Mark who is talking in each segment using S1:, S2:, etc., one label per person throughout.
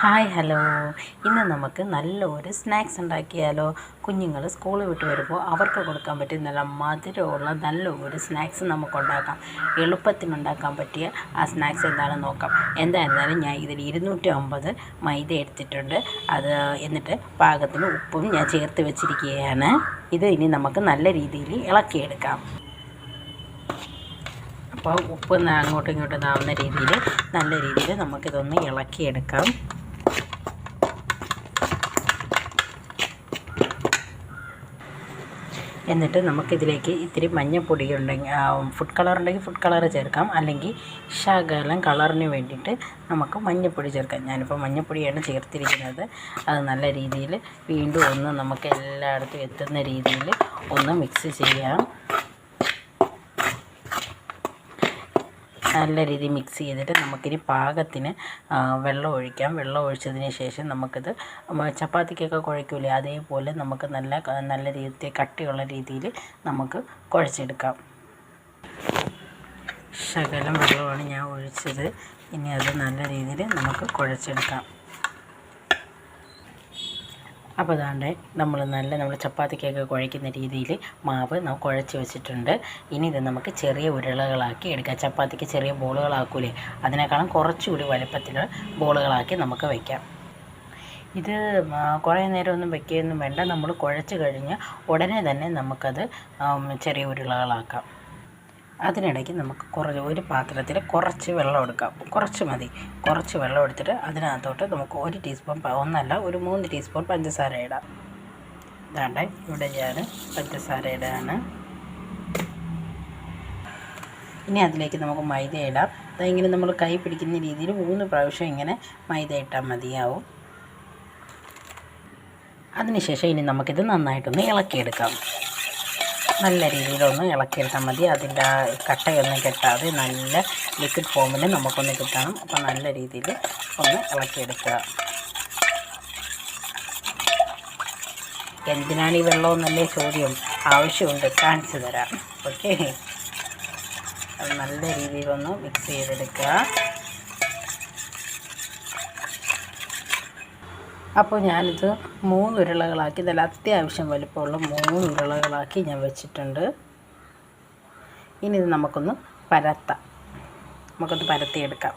S1: Hi hello, ഇന്ന് നമുക്ക് നല്ലൊരു സ്നാക്സ് ഉണ്ടാക്കിയാലോ. കുഞ്ഞുങ്ങൾ സ്കൂൾ വിട്ട് വരുമ്പോൾ അവർക്ക് കൊടുക്കാൻ പറ്റിയ നല്ല മധുരമുള്ള നല്ലൊരു സ്നാക്സ് നമുക്ക് ഉണ്ടാക്കാം. എളുപ്പത്തിനുണ്ടാക്കാൻ പറ്റിയ ആ സ്നാക്സ് എന്താണെന്ന് നോക്കാം. എന്തായിരുന്നാലും ഞാൻ ഇതിൽ 250 മൈദ എടുത്തിട്ടുണ്ട്. എന്നിട്ട് പാകത്തിന് ഉപ്പും ഞാൻ ചേർത്ത് വെച്ചിരിക്കുകയാണ്. ഇത് ഇനി നമുക്ക് നല്ല രീതിയിൽ ഇളക്കിയെടുക്കാം. അപ്പോൾ ഉപ്പ് അങ്ങോട്ടും ഇങ്ങോട്ടും ഇതാവുന്ന രീതിയിൽ നല്ല രീതിയിൽ നമുക്കിതൊന്ന് ഇളക്കിയെടുക്കാം. എന്നിട്ട് നമുക്കിതിലേക്ക് ഇത്തിരി മഞ്ഞൾപ്പൊടി ഉണ്ടെങ്കിൽ ഫുഡ് കളർ ഉണ്ടെങ്കിൽ ഫുഡ് കളർ ചേർക്കാം, അല്ലെങ്കിൽ ശകലം കളറിന് വേണ്ടിയിട്ട് നമുക്ക് മഞ്ഞൾപ്പൊടി ചേർക്കാം. ഞാനിപ്പോൾ മഞ്ഞൾപ്പൊടിയാണ് ചേർത്തിരിക്കുന്നത്. അത് നല്ല രീതിയിൽ വീണ്ടും ഒന്ന് നമുക്ക് എല്ലായിടത്തും എത്തുന്ന രീതിയിൽ ഒന്ന് മിക്സ് ചെയ്യാം. നല്ല രീതിയിൽ മിക്സ് ചെയ്തിട്ട് നമുക്കിനി പാകത്തിന് വെള്ളം ഒഴിക്കാം. വെള്ളം ഒഴിച്ചതിന് ശേഷം നമുക്കിത് ചപ്പാത്തിക്കൊക്കെ കുഴയ്ക്കൂലേ, അതേപോലെ നമുക്ക് നല്ല രീതിയിൽ കട്ടിയുള്ള രീതിയിൽ നമുക്ക് കുഴച്ചെടുക്കാം. ശകലം വെള്ളമാണ് ഞാൻ ഒഴിച്ചത്. ഇനി അത് നല്ല രീതിയിൽ നമുക്ക് കുഴച്ചെടുക്കാം. അപ്പോൾ അതാണ്ട് നമ്മൾ ചപ്പാത്തിക്കൊക്കെ കുഴയ്ക്കുന്ന രീതിയിൽ മാവ് കുഴച്ച് വെച്ചിട്ടുണ്ട്. ഇനി ഇത് നമുക്ക് ചെറിയ ഉരുളകളാക്കി എടുക്കാം. ചപ്പാത്തിക്ക് ചെറിയ ബോളുകളാക്കൂലേ, അതിനേക്കാളും കുറച്ചുകൂടി വലുപ്പത്തിൽ ബോളുകളാക്കി നമുക്ക് വയ്ക്കാം. ഇത് കുറേ നേരമൊന്നും വയ്ക്കുകയൊന്നും വേണ്ട. നമ്മൾ കുഴച്ച് കഴിഞ്ഞ് ഉടനെ തന്നെ നമുക്കത് ചെറിയ ഉരുളകളാക്കാം. അതിനിടയ്ക്ക് നമുക്ക് ഒരു പാത്രത്തിൽ കുറച്ച് വെള്ളം എടുക്കാം. കുറച്ച് മതി. കുറച്ച് വെള്ളം എടുത്തിട്ട് അതിനകത്തോട്ട് നമുക്ക് 1 ടീസ്പൂൺ ഒന്നല്ല ഒരു 3 ടീസ്പൂൺ പഞ്ചസാര ഇടാം. ഇതാണ്ട് ഇവിടെ ഞാൻ പഞ്ചസാര ഇടാണ്. ഇനി അതിലേക്ക് നമുക്ക് മൈദ ഇടാം. അതിങ്ങനെ നമ്മൾ കൈ പിടിക്കുന്ന രീതിയിൽ 3 പ്രാവശ്യം ഇങ്ങനെ മൈദ ഇട്ടാൽ മതിയാവും. അതിനുശേഷം ഇനി നമുക്കിത് നന്നായിട്ടൊന്ന് ഇളക്കിയെടുക്കാം. നല്ല രീതിയിലൊന്ന് ഇളക്കിയെടുത്താൽ മതി. അതിൻ്റെ കട്ടയൊന്നും കെട്ടാതെ നല്ല ലിക്വിഡ് ഫോമിൽ നമുക്കൊന്ന് കിട്ടണം. അപ്പോൾ നല്ല രീതിയിൽ ഒന്ന് ഇളക്കിയെടുക്കുക. എന്തിനാണ് ഈ വെള്ളമെന്നല്ലേ ചോദ്യം? ആവശ്യമുണ്ട്, കാണിച്ചു തരാം. ഓക്കെ, അത് നല്ല രീതിയിലൊന്ന് മിക്സ് ചെയ്തെടുക്കുക. അപ്പോൾ ഞാനിത് 3 ഉരുളകളാക്കി, നല്ല അത്യാവശ്യം വലിപ്പമുള്ള 3 ഉരുളകളാക്കി ഞാൻ വെച്ചിട്ടുണ്ട്. ഇനി ഇത് നമുക്കൊന്ന് പരത്തിയെടുക്കാം.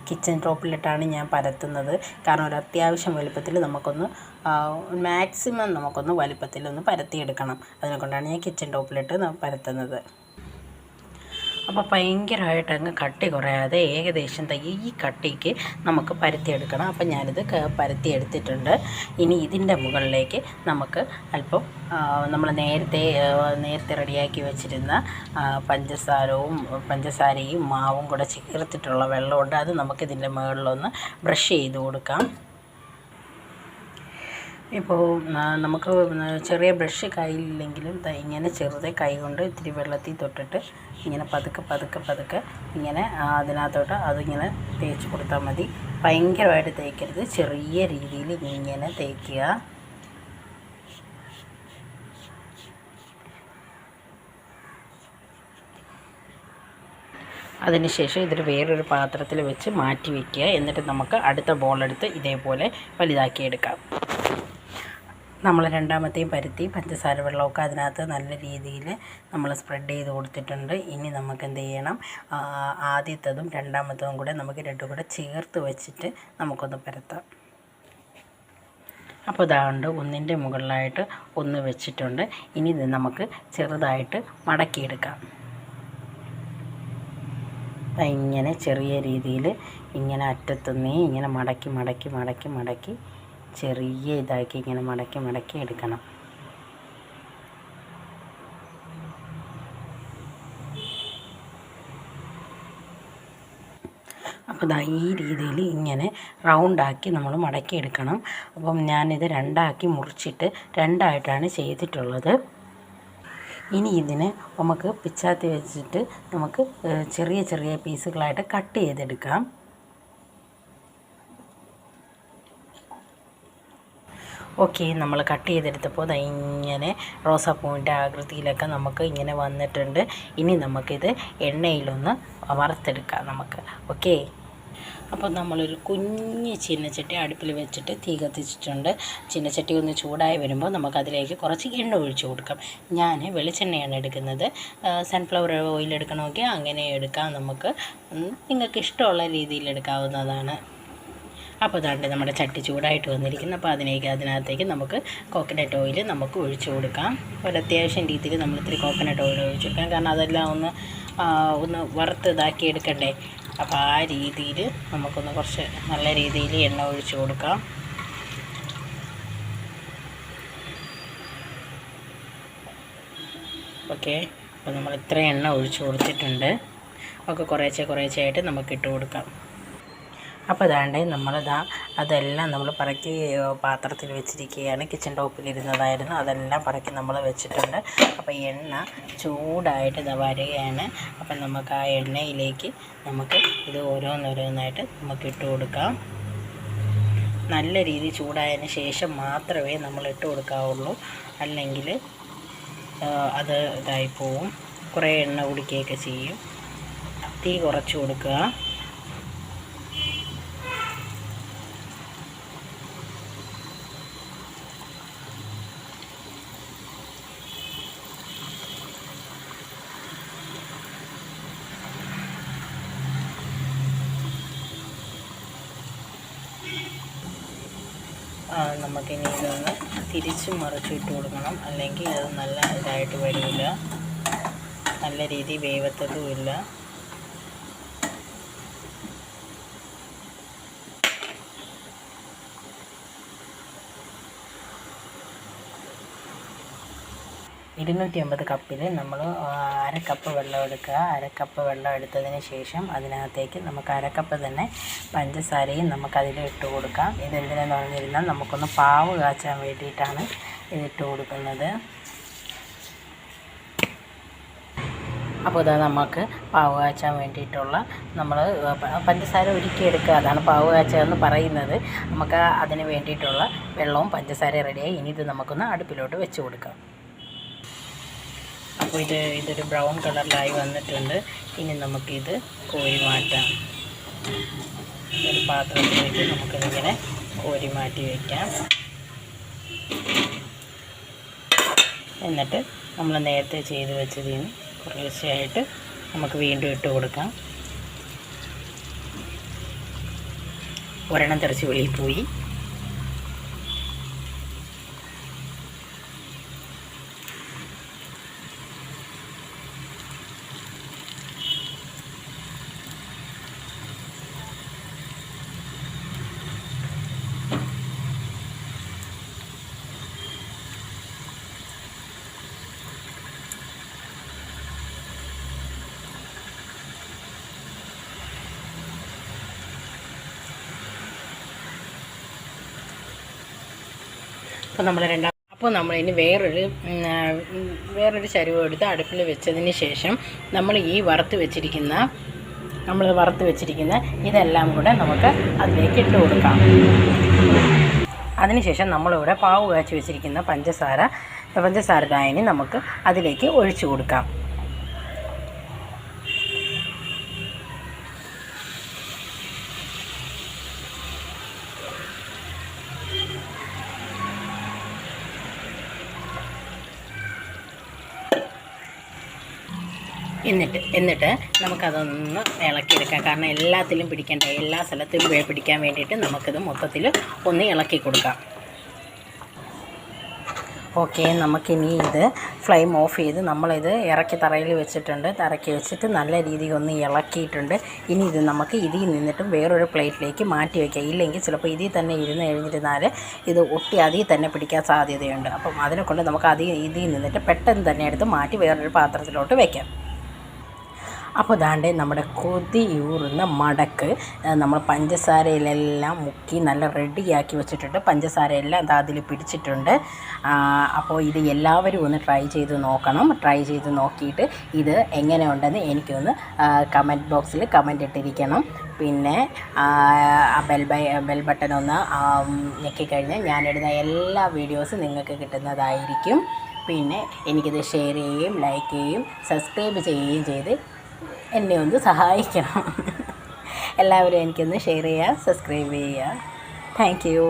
S1: കിച്ചൺ ടോപ്പിലിട്ടാണ് ഞാൻ പരത്തുന്നത്. കാരണം ഒരു അത്യാവശ്യം വലുപ്പത്തിൽ മാക്സിമം നമുക്കൊന്ന് വലുപ്പത്തിലൊന്ന് പരത്തിയെടുക്കണം. അതിനെക്കൊണ്ടാണ് ഞാൻ കിച്ചൺ ടോപ്പിലിട്ട് പരത്തുന്നത്. അപ്പോൾ ഭയങ്കരമായിട്ട് അങ്ങ് കട്ടി കുറയാതെ ഏകദേശം ഈ കട്ടിക്ക് നമുക്ക് പരത്തിയെടുക്കണം. അപ്പോൾ ഞാനിത് പരത്തിയെടുത്തിട്ടുണ്ട്. ഇനി ഇതിൻ്റെ മുകളിലേക്ക് നമുക്ക് അല്പം നമ്മൾ നേരത്തെ റെഡിയാക്കി വെച്ചിരുന്ന പഞ്ചസാരയും മാവും കൂടെ ചേർത്തിട്ടുള്ള വെള്ളമുണ്ട്. അത് നമുക്കിതിൻ്റെ മുകളിലൊന്ന് ബ്രഷ് ചെയ്ത് കൊടുക്കാം. ഇപ്പോൾ നമുക്ക് ചെറിയ ബ്രഷ് കയ്യിലില്ലെങ്കിലും ഇങ്ങനെ ചെറുതെ കൈ കൊണ്ട് ഇത്തിരി വെള്ളത്തിൽ തൊട്ടിട്ട് ഇങ്ങനെ പതുക്കെ ഇങ്ങനെ അതിനകത്തോട്ട് അതിങ്ങനെ തേച്ച് കൊടുത്താൽ മതി. ഭയങ്കരമായിട്ട് തേക്കരുത്, ചെറിയ രീതിയിൽ ഇങ്ങനെ തേക്കുക. അതിനുശേഷം ഇതൊരു വേറൊരു പാത്രത്തിൽ വെച്ച് മാറ്റി വയ്ക്കുക. എന്നിട്ട് നമുക്ക് അടുത്ത ബോളെടുത്ത് ഇതേപോലെ വലുതാക്കിയെടുക്കാം. നമ്മൾ രണ്ടാമത്തെയും പരത്തി പഞ്ചസാര വെള്ളമൊക്കെ അതിനകത്ത് നല്ല രീതിയിൽ നമ്മൾ സ്പ്രെഡ് ചെയ്ത് കൊടുത്തിട്ടുണ്ട്. ഇനി നമുക്ക് എന്ത് ചെയ്യണം, ആദ്യത്തതും രണ്ടാമത്തതും കൂടെ നമുക്ക് രണ്ടും കൂടെ ചേർത്ത് വെച്ചിട്ട് നമുക്കൊന്ന് പരത്താം. അപ്പോൾ ഇതാണ്ട് ഒന്നിൻ്റെ മുകളിലായിട്ട് ഒന്ന് വെച്ചിട്ടുണ്ട്. ഇനി ഇത് നമുക്ക് ചെറുതായിട്ട് മടക്കിയെടുക്കാം. ഇങ്ങനെ ചെറിയ രീതിയിൽ ഇങ്ങനെ അറ്റത്തുനിന്നേ ഇങ്ങനെ മടക്കി ചെറിയ ഇതാക്കി ഇങ്ങനെ മടക്കി എടുക്കണം. അപ്പോൾ ഈ രീതിയിൽ ഇങ്ങനെ റൗണ്ടാക്കി നമ്മൾ മടക്കിയെടുക്കണം. അപ്പം ഞാനിത് 2ആക്കി മുറിച്ചിട്ട് 2ആയിട്ടാണ് ചെയ്തിട്ടുള്ളത്. ഇനി ഇതിനെ നമുക്ക് പിച്ചാത്തി വെച്ചിട്ട് നമുക്ക് ചെറിയ പീസുകളായിട്ട് കട്ട് ചെയ്തെടുക്കാം. ഓക്കെ, നമ്മൾ കട്ട് ചെയ്തെടുത്തപ്പോൾ ഇങ്ങനെ റോസാപ്പൂവിൻ്റെ ആകൃതിയിലൊക്കെ നമുക്ക് ഇങ്ങനെ വന്നിട്ടുണ്ട്. ഇനി നമുക്കിത് എണ്ണയിലൊന്ന് വറുത്തെടുക്കാം നമുക്ക്. ഓക്കെ, അപ്പോൾ നമ്മളൊരു കുഞ്ഞ് ചീനച്ചട്ടി അടുപ്പിൽ വെച്ചിട്ട് തീ കത്തിച്ചിട്ടുണ്ട്. ചീനച്ചട്ടി ഒന്ന് ചൂടായി വരുമ്പോൾ നമുക്കതിലേക്ക് കുറച്ച് എണ്ണ ഒഴിച്ച് കൊടുക്കാം. ഞാൻ വെളിച്ചെണ്ണയാണ് എടുക്കുന്നത്. സൺഫ്ലവർ ഓയിൽ എടുക്കണമെങ്കിൽ അങ്ങനെ എടുക്കാം. നമുക്ക് നിങ്ങൾക്ക് ഇഷ്ടമുള്ള രീതിയിൽ എടുക്കാവുന്നതാണ്. അപ്പോൾ അതാണ്ട് നമ്മുടെ ചട്ടി ചൂടായിട്ട് വന്നിരിക്കുന്നു. അപ്പോൾ അതിനകത്തേക്ക് നമുക്ക് കോക്കനട്ട് ഓയിൽ നമുക്ക് ഒഴിച്ചു കൊടുക്കാം. ഒരു അത്യാവശ്യം രീതിയിൽ നമ്മൾ ഇത്തിരി കോക്കനട്ട് ഓയിൽ ഒഴിച്ചു കൊടുക്കാം. കാരണം അതെല്ലാം ഒന്ന് വറുത്ത് ഇതാക്കി എടുക്കണ്ടേ. അപ്പോൾ ആ രീതിയിൽ നമുക്കൊന്ന് കുറച്ച് നല്ല രീതിയിൽ എണ്ണ ഒഴിച്ചു കൊടുക്കാം. ഓക്കെ, അപ്പോൾ നമ്മൾ ഇത്ര എണ്ണ ഒഴിച്ചു കൊടുത്തിട്ടുണ്ട്. ഒക്കെ കുറേശ്ശെ നമുക്ക് ഇട്ട് കൊടുക്കാം. അപ്പോൾ അതാണ്ട് അതെല്ലാം നമ്മൾ പറക്കി പാത്രത്തിൽ വെച്ചിരിക്കുകയാണ്. കിച്ചൺ ടോപ്പിലിരുന്നതായിരുന്നു, അതെല്ലാം പറക്കി നമ്മൾ വെച്ചിട്ടുണ്ട്. അപ്പോൾ എണ്ണ ചൂടായിട്ട് വരികയാണ്. അപ്പം നമുക്ക് ആ എണ്ണയിലേക്ക് നമുക്ക് ഇത് ഓരോന്നോരോന്നായിട്ട് നമുക്ക് ഇട്ട് കൊടുക്കാം. നല്ല രീതിയിൽ ചൂടായതിന് ശേഷം മാത്രമേ നമ്മൾ ഇട്ട് കൊടുക്കാവുള്ളൂ, അല്ലെങ്കിൽ അത് ഇതായിപ്പോവും, കുറേ എണ്ണ കുടിക്കുകയൊക്കെ ചെയ്യും. തീ കുറച്ച് കൊടുക്കുക. നമുക്കിനി ഇതൊന്ന് തിരിച്ച് മറിച്ചിട്ട് കൊടുക്കണം, അല്ലെങ്കിൽ അത് നല്ല ഇതായിട്ട് വരില്ല, നല്ല രീതിയിൽ വേവത്തതുമില്ല. കപ്പിൽ നമ്മൾ അരക്കപ്പ് വെള്ളം എടുക്കുക. അരക്കപ്പ് വെള്ളം എടുത്തതിന് ശേഷം അതിനകത്തേക്ക് നമുക്ക് അരക്കപ്പ് തന്നെ പഞ്ചസാരയും നമുക്കതിൽ ഇട്ട് കൊടുക്കാം. ഇതെന്തിനെന്ന് പറഞ്ഞിരുന്നാൽ നമുക്കൊന്ന് പാവ് കാച്ചാൻ വേണ്ടിയിട്ടാണ് ഇതിട്ട് കൊടുക്കുന്നത്. അപ്പോൾ ഇതാ നമുക്ക് പാവ് കാച്ചാൻ വേണ്ടിയിട്ടുള്ള നമ്മൾ പഞ്ചസാര ഉരുക്കിയെടുക്കുക, അതാണ് പാവ് കാച്ചുക എന്ന് പറയുന്നത്. നമുക്ക് അതിന് വേണ്ടിയിട്ടുള്ള വെള്ളവും പഞ്ചസാരയും റെഡിയായി. ഇനി ഇത് നമുക്കൊന്ന് അടുപ്പിലോട്ട് വെച്ച് കൊടുക്കാം. അപ്പോൾ ഇതൊരു ബ്രൗൺ കളറിലായി വന്നിട്ടുണ്ട്. ഇനി നമുക്കിത് കോരി മാറ്റാം. ഒരു പാത്രത്തിലേക്ക് നമുക്കിതിങ്ങനെ കോരി മാറ്റി വയ്ക്കാം. എന്നിട്ട് നമ്മൾ നേരത്തെ ചെയ്ത് വെച്ചതിന് കുറേശ്ശെയായിട്ട് നമുക്ക് വീണ്ടും ഇട്ട് കൊടുക്കാം. ഒരെണ്ണം തെറിച്ച് വെളിയിൽ പോയി. അപ്പോൾ നമ്മളിനി വേറൊരു ചരുവം എടുത്ത് അടുപ്പിൽ വെച്ചതിന് ശേഷം നമ്മൾ വറുത്ത് വെച്ചിരിക്കുന്ന ഇതെല്ലാം കൂടെ നമുക്ക് അതിലേക്ക് ഇട്ട് കൊടുക്കാം. അതിനുശേഷം നമ്മളിവിടെ പാവ് കാച്ചി വെച്ചിരിക്കുന്ന പഞ്ചസാര ലായനി നമുക്ക് അതിലേക്ക് ഒഴിച്ചു കൊടുക്കാം. എന്നിട്ട് നമുക്കതൊന്ന് ഇളക്കിയെടുക്കാം. കാരണം എല്ലാത്തിലും പിടിക്കണ്ടേ, എല്ലാ സ്ഥലത്തിലും പിടിക്കാൻ വേണ്ടിയിട്ട് നമുക്കിത് മൊത്തത്തിൽ ഒന്ന് ഇളക്കി കൊടുക്കാം. ഓക്കെ, നമുക്കിനി ഇത് ഫ്ലെയിം ഓഫ് ചെയ്ത് നമ്മളിത് തറയിൽ വെച്ചിട്ട് നല്ല രീതിയിൽ ഒന്ന് ഇളക്കിയിട്ടുണ്ട്. ഇനി ഇത് നമുക്ക് ഇതിൽ നിന്നിട്ടും വേറൊരു പ്ലേറ്റിലേക്ക് മാറ്റി വയ്ക്കാം. ഇല്ലെങ്കിൽ ചിലപ്പോൾ ഇതിൽ തന്നെ കഴിഞ്ഞിരുന്നാൽ ഇത് ഒട്ടി അതിൽ തന്നെ പിടിക്കാൻ സാധ്യതയുണ്ട്. അപ്പം അതിനെക്കൊണ്ട് നമുക്ക് ഇതിൽ നിന്നിട്ട് പെട്ടെന്ന് തന്നെ എടുത്ത് മാറ്റി വേറൊരു പാത്രത്തിലോട്ട് വയ്ക്കാം. അപ്പോൾ ദാണ്ടെ നമ്മുടെ കൊതിയൂറുന്ന മടക്ക് നമ്മൾ പഞ്ചസാരയിലെല്ലാം മുക്കി നല്ല റെഡിയാക്കി വെച്ചിട്ടുണ്ട്. പഞ്ചസാരയെല്ലാം അതിൽ പിടിച്ചിട്ടുണ്ട്. അപ്പോൾ ഇത് എല്ലാവരും ഒന്ന് ട്രൈ ചെയ്ത് നോക്കണം. ട്രൈ ചെയ്ത് നോക്കിയിട്ട് ഇത് എങ്ങനെയുണ്ടെന്ന് എനിക്കൊന്ന് കമൻറ്റ് ബോക്സിൽ കമൻറ്റ് ഇട്ടിരിക്കണം. പിന്നെ ബെൽ ബട്ടൺ ഒന്ന് ഞെക്കിക്കഴിഞ്ഞാൽ ഞാനിടുന്ന എല്ലാ വീഡിയോസും നിങ്ങൾക്ക് കിട്ടുന്നതായിരിക്കും. പിന്നെ എനിക്കിത് ഷെയർ ചെയ്യുകയും ലൈക്ക് ചെയ്യുകയും സബ്സ്ക്രൈബ് ചെയ്യുകയും ചെയ്ത് എന്നെ ഒന്ന് സഹായിക്കണം. എല്ലാവരും എനിക്കൊന്ന് ഷെയർ ചെയ്യുക, സബ്സ്ക്രൈബ് ചെയ്യുക. Thank you.